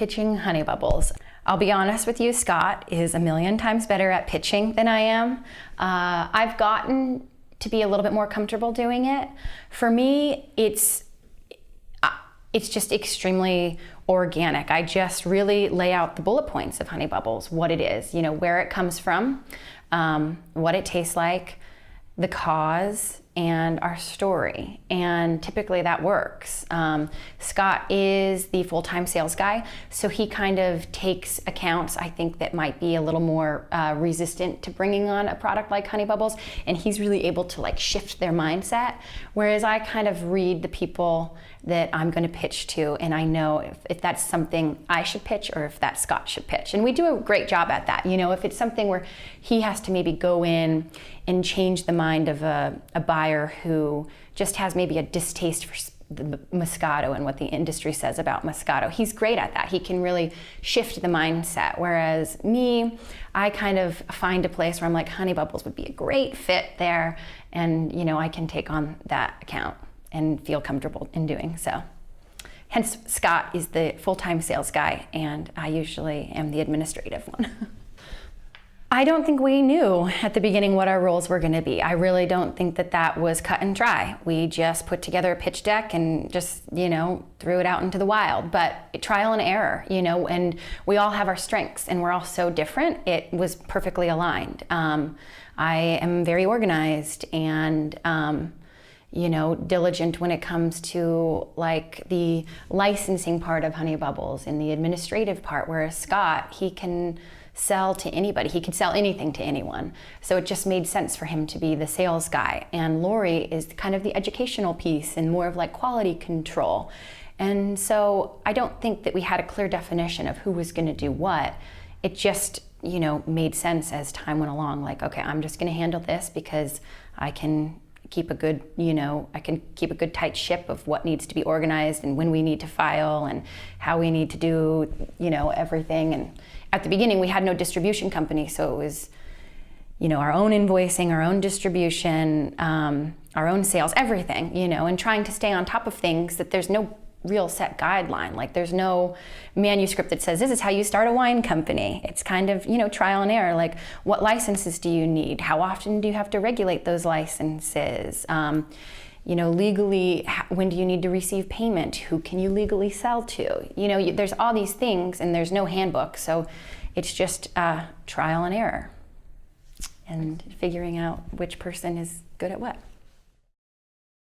pitching Honey Bubbles. I'll be honest with you, Scott is a million times better at pitching than I am. I've gotten to be a little bit more comfortable doing it. For me, it's just extremely organic. I just really lay out the bullet points of Honey Bubbles, what it is, where it comes from, what it tastes like, the cause, and our story. And typically that works. Scott is the full-time sales guy, so he kind of takes accounts, I think, that might be a little more resistant to bringing on a product like Honey Bubbles, and he's really able to shift their mindset, whereas I kind of read the people that I'm going to pitch to, and I know if that's something I should pitch or if that Scott should pitch. And we do a great job at that. If it's something where he has to maybe go in and change the mind of a buyer who just has maybe a distaste for the Moscato and what the industry says about Moscato. He's great at that. He can really shift the mindset. Whereas me, I kind of find a place where I'm like, Honey Bubbles would be a great fit there. And, I can take on that account and feel comfortable in doing so. Hence, Scott is the full-time sales guy, and I usually am the administrative one. I don't think we knew at the beginning what our roles were going to be. I really don't think that was cut and dry. We just put together a pitch deck and just, threw it out into the wild. But trial and error, and we all have our strengths and we're all so different. It was perfectly aligned. I am very organized and, diligent when it comes to the licensing part of Honey Bubbles and the administrative part, whereas Scott, he can sell to anybody. He can sell anything to anyone. So it just made sense for him to be the sales guy. And Lori is kind of the educational piece and more of quality control. And so I don't think that we had a clear definition of who was going to do what. It just, made sense as time went along. Okay, I'm just going to handle this because I can keep a good, tight ship of what needs to be organized and when we need to file and how we need to do, everything. And at the beginning, we had no distribution company, so it was, our own invoicing, our own distribution, our own sales, everything, and trying to stay on top of things that there's no real set guideline. There's no manuscript that says this is how you start a wine company. It's kind of, trial and error. What licenses do you need? How often do you have to regulate those licenses? Legally, when do you need to receive payment? Who can you legally sell to? There's all these things and there's no handbook. So it's just trial and error and figuring out which person is good at what.